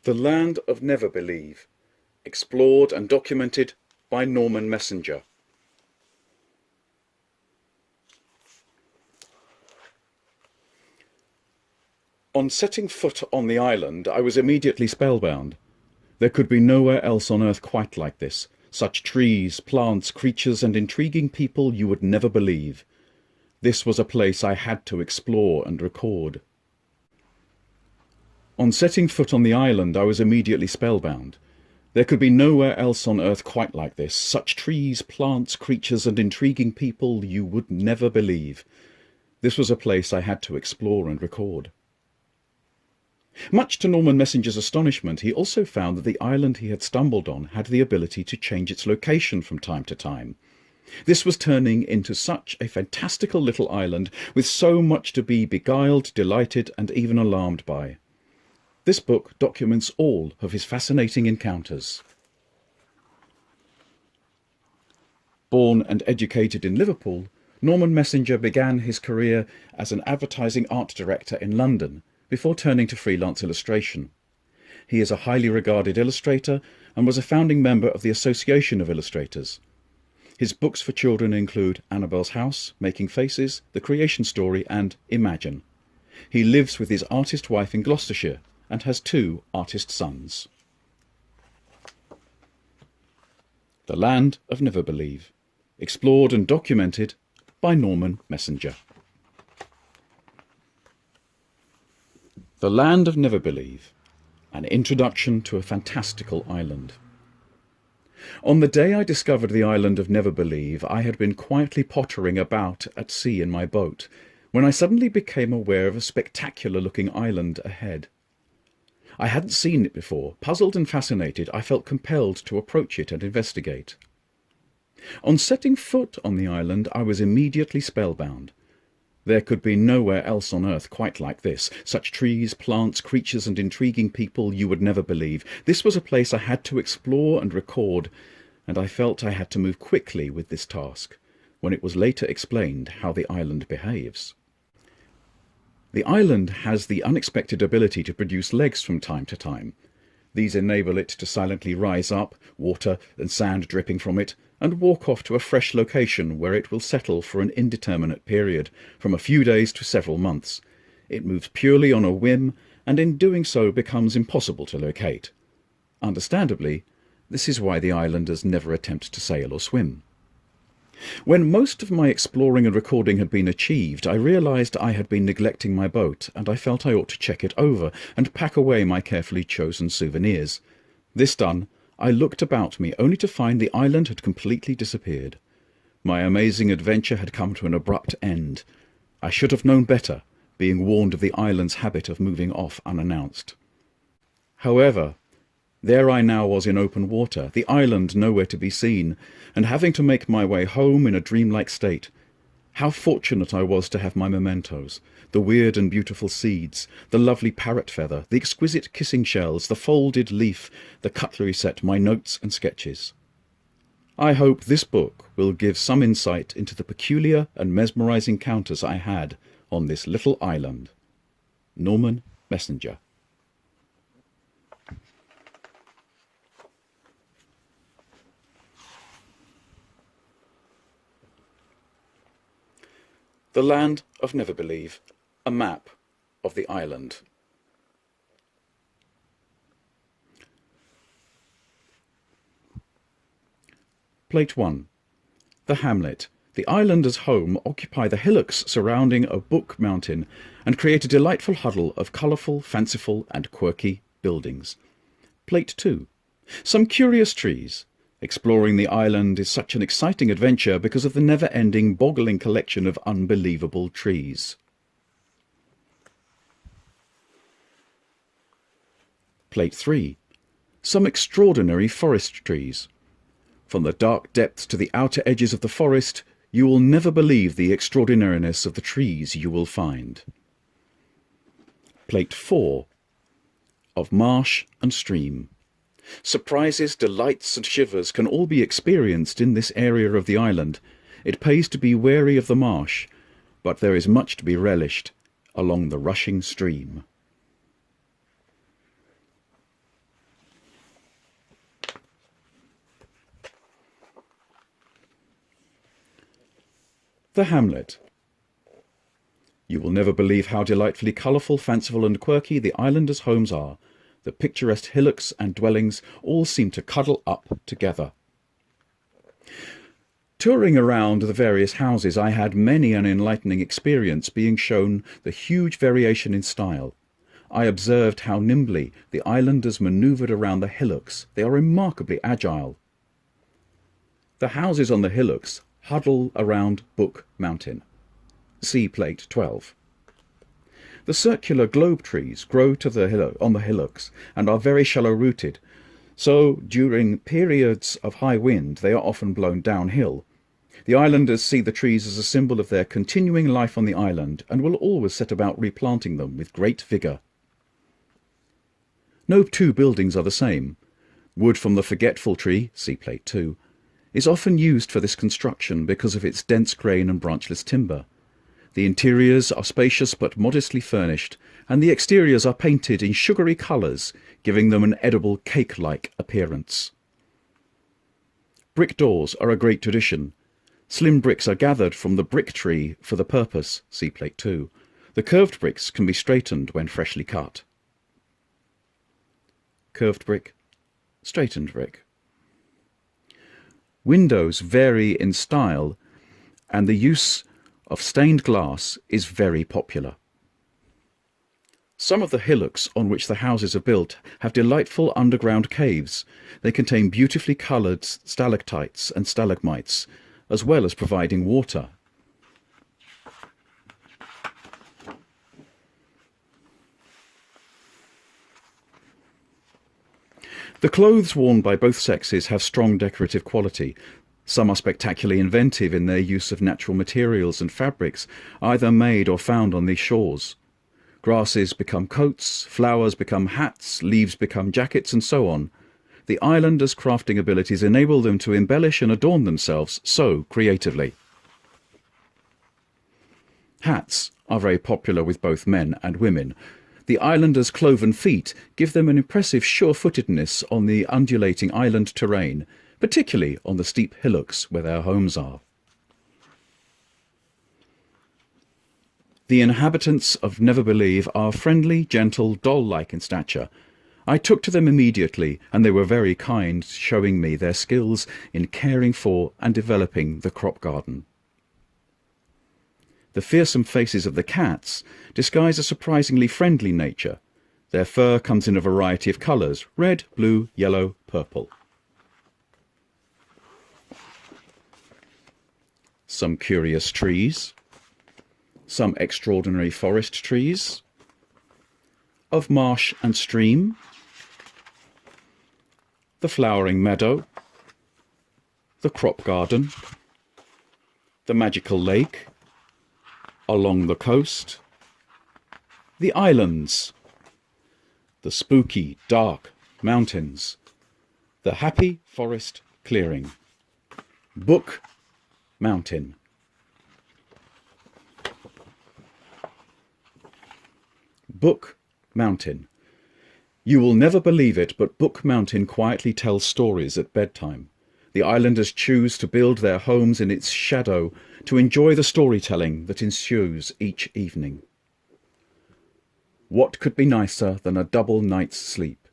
The Land of Neverbelieve, explored and documented by Norman Messenger. On setting foot on the island, I was immediately spellbound. There could be nowhere else on earth quite like this. Such trees, plants, creatures, and intriguing people you would never believe. This was a place I had to explore and record. On setting foot on the island, I was immediately spellbound. There could be nowhere else on earth quite like this. Such trees, plants, creatures, and intriguing people you would never believe. This was a place I had to explore and record. Much to Norman Messenger's astonishment, he also found that the island he had stumbled on had the ability to change its location from time to time. This was turning into such a fantastical little island, with so much to be beguiled, delighted, and even alarmed by. This book documents all of his fascinating encounters. Born and educated in Liverpool, Norman Messenger began his career as an advertising art director in London, before turning to freelance illustration. He is a highly regarded illustrator and was a founding member of the Association of Illustrators. His books for children include Annabelle's House, Making Faces, The Creation Story, and Imagine. He lives with his artist wife in Gloucestershire and has 2 artist sons. The Land of Neverbelieve, explored and documented by Norman Messenger. The Land of Neverbelieve, an introduction to a fantastical island. On the day I discovered the island of Neverbelieve, I had been quietly pottering about at sea in my boat, when I suddenly became aware of a spectacular-looking island ahead. I hadn't seen it before. Puzzled and fascinated, I felt compelled to approach it and investigate. On setting foot on the island, I was immediately spellbound. There could be nowhere else on earth quite like this. Such trees, plants, creatures, and intriguing people you would never believe. This was a place I had to explore and record, and I felt I had to move quickly with this task, when it was later explained how the island behaves. The island has the unexpected ability to produce legs from time to time. These enable it to silently rise up, water and sand dripping from it, and walk off to a fresh location where it will settle for an indeterminate period, from a few days to several months. It moves purely on a whim, and in doing so becomes impossible to locate. Understandably, this is why the islanders never attempt to sail or swim. When most of my exploring and recording had been achieved, I realized I had been neglecting my boat, and I felt I ought to check it over and pack away my carefully chosen souvenirs. This done, I looked about me, only to find the island had completely disappeared. My amazing adventure had come to an abrupt end. I should have known better, being warned of the island's habit of moving off unannounced. However, there I now was in open water, the island nowhere to be seen, and having to make my way home in a dreamlike state. How fortunate I was to have my mementos, the weird and beautiful seeds, the lovely parrot feather, the exquisite kissing shells, the folded leaf, the cutlery set, my notes and sketches. I hope this book will give some insight into the peculiar and mesmerizing encounters I had on this little island. Norman Messenger. The Land of Neverbelieve, a map of the island. Plate 1. The hamlet. The islanders' home occupy the hillocks surrounding a book mountain and create a delightful huddle of colourful, fanciful and quirky buildings. Plate 2. Some curious trees. Exploring the island is such an exciting adventure because of the never-ending, boggling collection of unbelievable trees. Plate 3. Some extraordinary forest trees. From the dark depths to the outer edges of the forest, you will never believe the extraordinariness of the trees you will find. Plate 4. Of marsh and stream. Surprises, delights and shivers can all be experienced in this area of the island. It pays to be wary of the marsh, but there is much to be relished along the rushing stream. The hamlet. You will never believe how delightfully colourful, fanciful and quirky the islanders' homes are. The picturesque hillocks and dwellings all seem to cuddle up together. Touring around the various houses, I had many an enlightening experience being shown the huge variation in style. I observed how nimbly the islanders manoeuvred around the hillocks. They are remarkably agile. The houses on the hillocks huddle around Book Mountain. See Plate 12. The circular globe trees grow on the hillocks and are very shallow-rooted, so during periods of high wind they are often blown downhill. The islanders see the trees as a symbol of their continuing life on the island and will always set about replanting them with great vigour. No two buildings are the same. Wood from the forgetful tree, see Plate 2, is often used for this construction because of its dense grain and branchless timber. The interiors are spacious but modestly furnished, and the exteriors are painted in sugary colours, giving them an edible cake-like appearance. Brick doors are a great tradition. Slim bricks are gathered from the brick tree for the purpose, see Plate 2. The curved bricks can be straightened when freshly cut. Curved brick, straightened brick. Windows vary in style, and the use of stained glass is very popular. Some of the hillocks on which the houses are built have delightful underground caves. They contain beautifully coloured stalactites and stalagmites, as well as providing water. The clothes worn by both sexes have strong decorative quality. Some are spectacularly inventive in their use of natural materials and fabrics, either made or found on these shores. Grasses become coats, flowers become hats, leaves become jackets, and so on. The islanders' crafting abilities enable them to embellish and adorn themselves so creatively. Hats are very popular with both men and women. The islanders' cloven feet give them an impressive sure-footedness on the undulating island terrain, particularly on the steep hillocks where their homes are. The inhabitants of Neverbelieve are friendly, gentle, doll-like in stature. I took to them immediately, and they were very kind, showing me their skills in caring for and developing the crop garden. The fearsome faces of the cats disguise a surprisingly friendly nature. Their fur comes in a variety of colours: red, blue, yellow, purple. Some curious trees, some extraordinary forest trees, of marsh and stream, the flowering meadow, the crop garden, the magical lake, along the coast, the islands, the spooky, dark mountains, the happy forest clearing, Book Mountain. Book Mountain. You will never believe it, but Book Mountain quietly tells stories at bedtime. The islanders choose to build their homes in its shadow to enjoy the storytelling that ensues each evening. What could be nicer than a double night's sleep?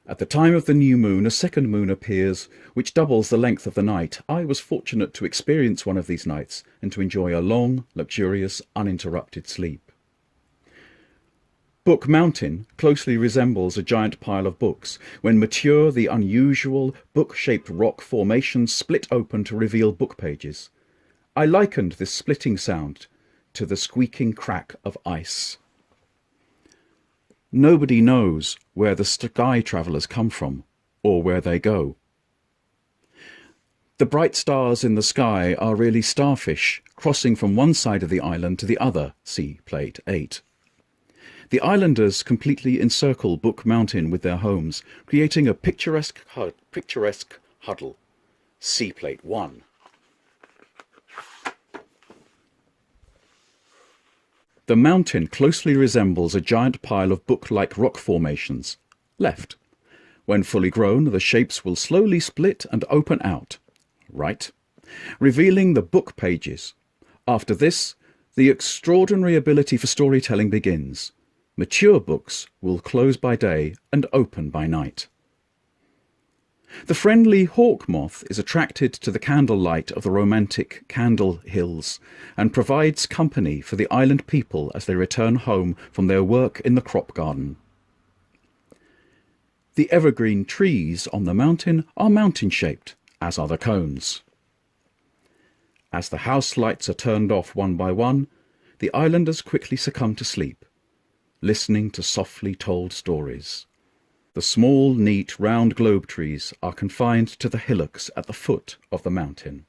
At the time of the new moon, a second moon appears, which doubles the length of the night. I was fortunate to experience one of these nights and to enjoy a long, luxurious, uninterrupted sleep. Book Mountain closely resembles a giant pile of books. When mature, the unusual book-shaped rock formations split open to reveal book pages. I likened this splitting sound to the squeaking crack of ice. Nobody knows where the sky travellers come from or where they go. The bright stars in the sky are really starfish crossing from one side of the island to the other, see Plate 8. The islanders completely encircle Book Mountain with their homes, creating a picturesque huddle, see Plate 1. The mountain closely resembles a giant pile of book-like rock formations, left. When fully grown, the shapes will slowly split and open out, right, revealing the book pages. After this, the extraordinary ability for storytelling begins. Mature books will close by day and open by night. The friendly hawk moth is attracted to the candlelight of the romantic Candle Hills and provides company for the island people as they return home from their work in the crop garden. The evergreen trees on the mountain are mountain-shaped, as are the cones. As the house lights are turned off one by one, the islanders quickly succumb to sleep, listening to softly told stories. The small, neat, round globe trees are confined to the hillocks at the foot of the mountain.